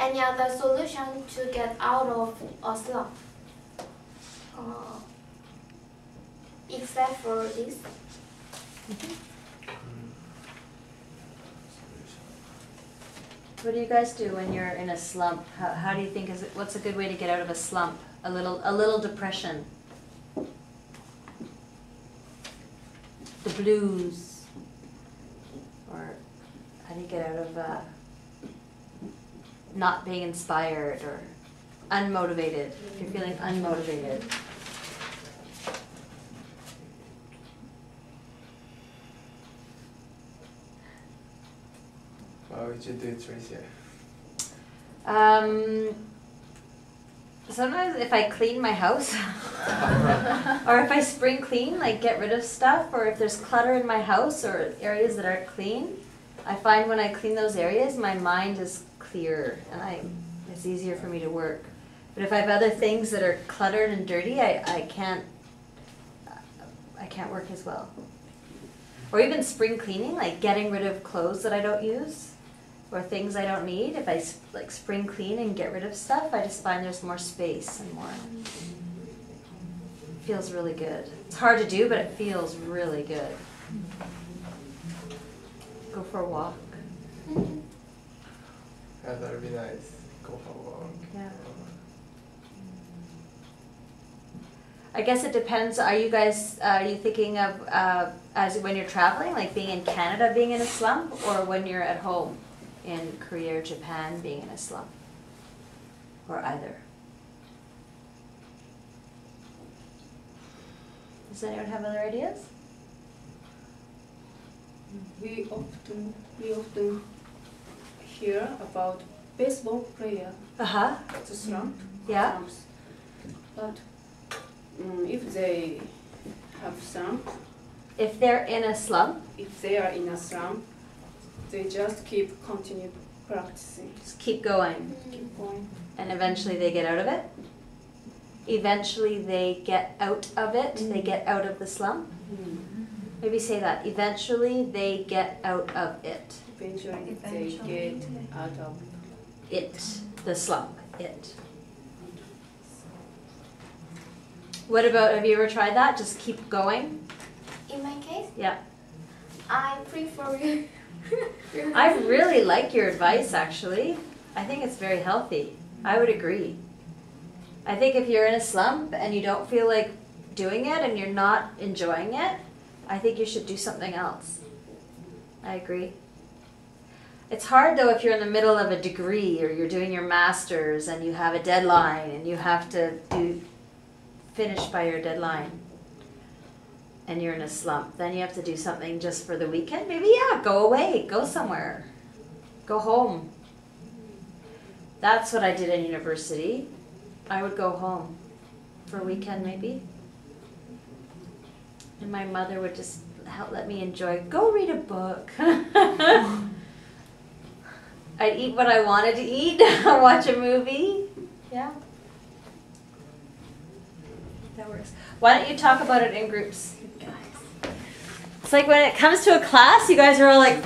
any other solution to get out of a slump? Except for this? What do you guys do when you're in a slump? How do you think what's a good way to get out of a slump? A little depression. The blues. Or how do you get out of not being inspired or unmotivated? If you're feeling unmotivated. What would you do, Tricia? Sometimes if I clean my house, or if I spring clean, like get rid of stuff, or if there's clutter in my house or areas that aren't clean, I find when I clean those areas, my mind is clearer and it's easier for me to work. But if I have other things that are cluttered and dirty, I can't work as well. Or even spring cleaning, like getting rid of clothes that I don't use or things I don't need. If I like spring clean and get rid of stuff, I just find there's more space and more. It feels really good. It's hard to do, but it feels really good. Go for a walk. Yeah, that would be nice. Go for a walk. Yeah. I guess it depends. Are you thinking of as when you're traveling, like being in Canada, being in a slump, or when you're at home in Korea or Japan, being in a slump, or either? Does anyone have other ideas? We often hear about baseball player. The slump. Yeah. Slumps. But if they have slump, if they're in a slump, they just continue practicing. Just keep going. Keep going. And eventually they get out of it? Eventually they get out of it? They get out of the slump? Maybe say that. Eventually they get out of it. Eventually they get out of it. The slump. It. What about, have you ever tried that? Just keep going? In my case? Yeah. I prefer you. I really like your advice, actually. I think it's very healthy. I would agree. I think if you're in a slump and you don't feel like doing it and you're not enjoying it, I think you should do something else. I agree. It's hard, though, if you're in the middle of a degree or you're doing your master's and you have a deadline and you have to finish by your deadline. And you're in a slump, then you have to do something just for the weekend. Maybe, yeah, go away, go somewhere, go home. That's what I did in university. I would go home for a weekend maybe. And my mother would just let me enjoy, go read a book. I'd eat what I wanted to eat, watch a movie. Yeah. That works. Why don't you talk about it in groups? It's like when it comes to a class, you guys are all like